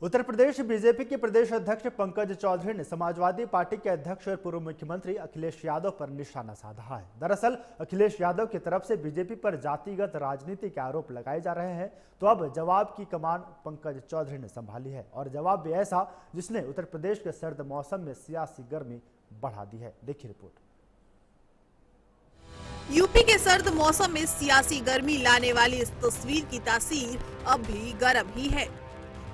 Uttar Pradesh BJP के प्रदेश अध्यक्ष पंकज चौधरी ने समाजवादी पार्टी के अध्यक्ष और पूर्व मुख्यमंत्री अखिलेश यादव पर निशाना साधा है। दरअसल अखिलेश यादव की तरफ से बीजेपी पर जातिगत राजनीति के आरोप लगाए जा रहे हैं, तो अब जवाब की कमान पंकज चौधरी ने संभाली है और जवाब भी ऐसा जिसने उत्तर प्रदेश के सर्द मौसम में सियासी गर्मी बढ़ा दी है। देखिए रिपोर्ट। यूपी के सर्द मौसम में सियासी गर्मी लाने वाली इस तस्वीर की तासीर अब भी गर्म ही है।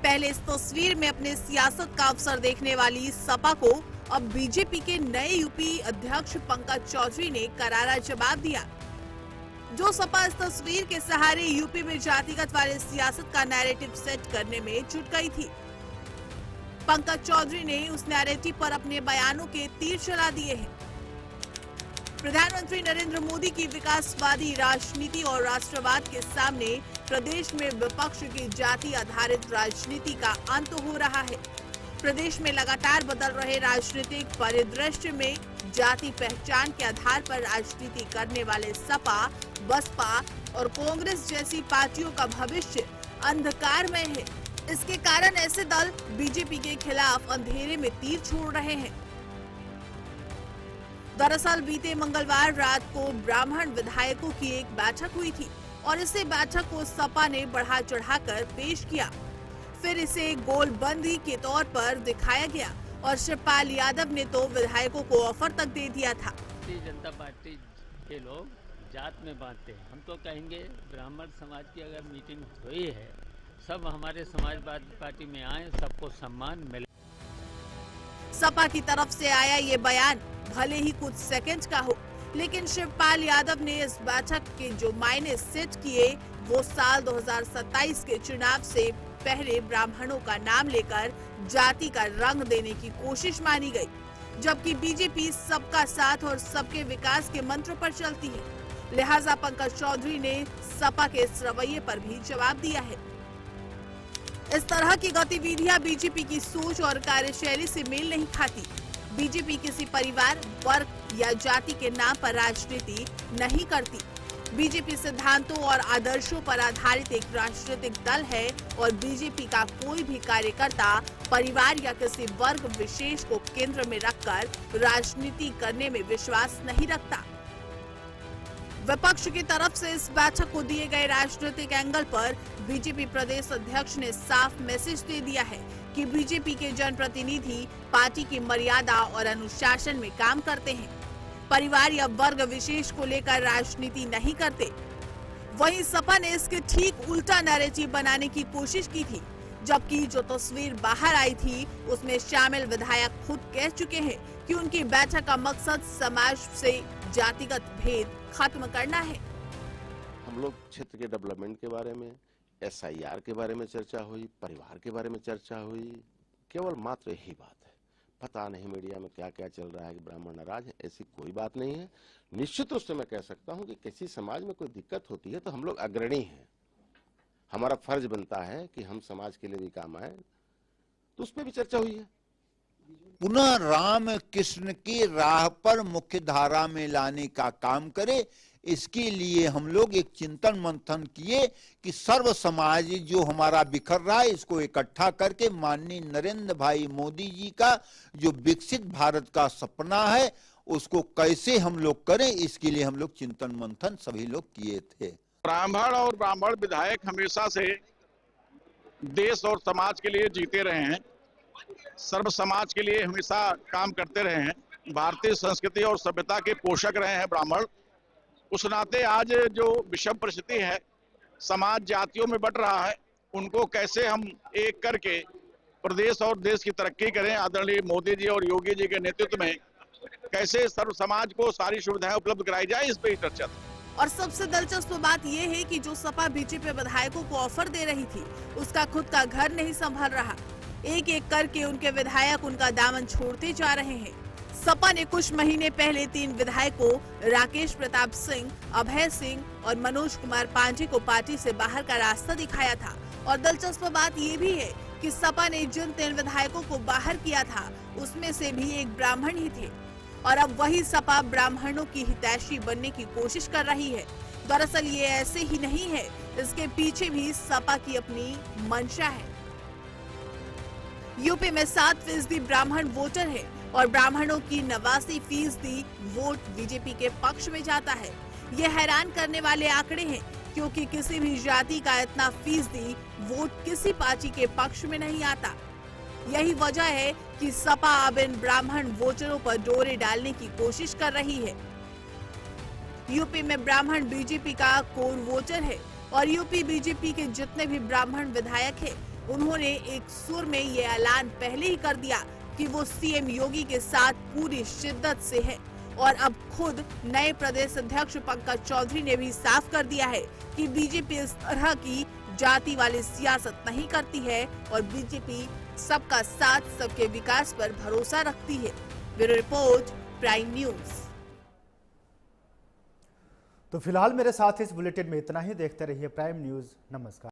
पहले इस तस्वीर में अपने सियासत का अवसर देखने वाली सपा को अब बीजेपी के नए यूपी अध्यक्ष पंकज चौधरी ने करारा जवाब दिया। जो सपा इस तस्वीर के सहारे यूपी में जातिगत वाले सियासत का नैरेटिव सेट करने में जुट गई थी, पंकज चौधरी ने उस नैरेटिव पर अपने बयानों के तीर चला दिए हैं। प्रधानमंत्री नरेंद्र मोदी की विकासवादी राजनीति और राष्ट्रवाद के सामने प्रदेश में विपक्ष की जाति आधारित राजनीति का अंत हो रहा है। प्रदेश में लगातार बदल रहे राजनीतिक परिदृश्य में जाति पहचान के आधार पर राजनीति करने वाले सपा, बसपा और कांग्रेस जैसी पार्टियों का भविष्य अंधकारमय है। इसके कारण ऐसे दल बीजेपी के खिलाफ अंधेरे में तीर छोड़ रहे हैं। दरअसल बीते मंगलवार रात को ब्राह्मण विधायकों की एक बैठक हुई थी और इसे बैठक को सपा ने बढ़ा चढ़ाकर पेश किया। फिर इसे गोलबंदी के तौर पर दिखाया गया और शिवपाल यादव ने तो विधायकों को ऑफर तक दे दिया था। भारतीय जनता पार्टी के लोग जात में बांटते हैं। हम तो कहेंगे ब्राह्मण समाज की अगर मीटिंग हुई है, सब हमारे समाजवादी पार्टी में आए, सबको सम्मान मिले। सपा की तरफ से आया ये बयान भले ही कुछ सेकंड का हो, लेकिन शिवपाल यादव ने इस बैठक के जो मायने सेट किए वो साल 2027 के चुनाव से पहले ब्राह्मणों का नाम लेकर जाति का रंग देने की कोशिश मानी गई, जबकि बीजेपी सबका साथ और सबके विकास के मंत्र पर चलती है। लिहाजा पंकज चौधरी ने सपा के इस रवैये पर भी जवाब दिया है। इस तरह की गतिविधियां बीजेपी की सोच और कार्यशैली से मेल नहीं खाती। बीजेपी किसी परिवार, वर्ग या जाति के नाम पर राजनीति नहीं करती। बीजेपी सिद्धांतों और आदर्शों पर आधारित एक राजनीतिक दल है और बीजेपी का कोई भी कार्यकर्ता परिवार या किसी वर्ग विशेष को केंद्र में रखकर राजनीति करने में विश्वास नहीं रखता। विपक्ष की तरफ से इस बैठक को दिए गए राजनीतिक एंगल पर बीजेपी प्रदेश अध्यक्ष ने साफ मैसेज दे दिया है कि बीजेपी के जनप्रतिनिधि पार्टी की मर्यादा और अनुशासन में काम करते हैं, परिवार या वर्ग विशेष को लेकर राजनीति नहीं करते। वहीं सपा ने इसके ठीक उल्टा नैरेटिव बनाने की कोशिश की थी, जबकि जो तस्वीर बाहर आई थी उसमें शामिल विधायक खुद कह चुके हैं कि उनकी बैठक का मकसद समाज से जातिगत भेद खत्म करना है। हम लोग क्षेत्र के डेवलपमेंट के बारे में, SIR के बारे में चर्चा हुई, परिवार के बारे में चर्चा हुई, केवल मात्र यही बात है। पता नहीं मीडिया में क्या क्या चल रहा है कि ब्राह्मण नाराज है, ऐसी कोई बात नहीं है। निश्चित रूप से मैं कह सकता हूं कि किसी समाज में कोई दिक्कत होती है तो हम लोग अग्रणी हैं, हमारा फर्ज बनता है कि हम समाज के लिए भी काम आए, तो उस पर भी चर्चा हुई है। पुनः राम कृष्ण की राह पर मुख्य धारा में लाने का काम करे, इसके लिए हम लोग एक चिंतन मंथन किए कि सर्व समाज जो हमारा बिखर रहा है इसको इकट्ठा करके माननीय नरेंद्र भाई मोदी जी का जो विकसित भारत का सपना है उसको कैसे हम लोग करें, इसके लिए हम लोग चिंतन मंथन सभी लोग किए थे। ब्राह्मण और ब्राह्मण विधायक हमेशा से देश और समाज के लिए जीते रहे हैं, सर्व समाज के लिए हमेशा काम करते रहे हैं, भारतीय संस्कृति और सभ्यता के पोषक रहे हैं ब्राह्मण। उस नाते आज जो विषम परिस्थिति है, समाज जातियों में बट रहा है, उनको कैसे हम एक करके प्रदेश और देश की तरक्की करें, आदरणीय मोदी जी और योगी जी के नेतृत्व में कैसे सर्व समाज को सारी सुविधाएं उपलब्ध कराई जाए, इस पर चर्चा थी। और सबसे दिलचस्प बात यह है कि जो सपा बीजेपी विधायकों को ऑफर दे रही थी उसका खुद का घर नहीं संभल रहा। एक एक करके उनके विधायक उनका दामन छोड़ते जा रहे हैं। सपा ने कुछ महीने पहले 3 विधायकों राकेश प्रताप सिंह, अभय सिंह और मनोज कुमार पांडे को पार्टी से बाहर का रास्ता दिखाया था। और दिलचस्प बात ये भी है कि सपा ने जिन 3 विधायकों को बाहर किया था उसमें से भी एक ब्राह्मण ही थे और अब वही सपा ब्राह्मणों की हितैषी बनने की कोशिश कर रही है। दरअसल ये ऐसे ही नहीं है, इसके पीछे भी सपा की अपनी मंशा है। यूपी में 7% ब्राह्मण वोटर है और ब्राह्मणों की 89% वोट बीजेपी के पक्ष में जाता है। ये हैरान करने वाले आंकड़े हैं, क्योंकि किसी भी जाति का इतना फीसदी वोट किसी पार्टी के पक्ष में नहीं आता। यही वजह है कि सपा अब इन ब्राह्मण वोटरों पर डोरे डालने की कोशिश कर रही है। यूपी में ब्राह्मण बीजेपी का कोर वोटर है और यूपी बीजेपी के जितने भी ब्राह्मण विधायक हैं, उन्होंने एक सुर में ये ऐलान पहले ही कर दिया कि वो सीएम योगी के साथ पूरी शिद्दत से है। और अब खुद नए प्रदेश अध्यक्ष पंकज चौधरी ने भी साफ कर दिया है कि बीजेपी इस तरह की जाति वाली सियासत नहीं करती है और बीजेपी सबका साथ, सबके विकास पर भरोसा रखती है। Bureau report, prime news. तो फिलहाल मेरे साथ इस बुलेटिन में इतना ही। देखते रहिए प्राइम न्यूज। नमस्कार।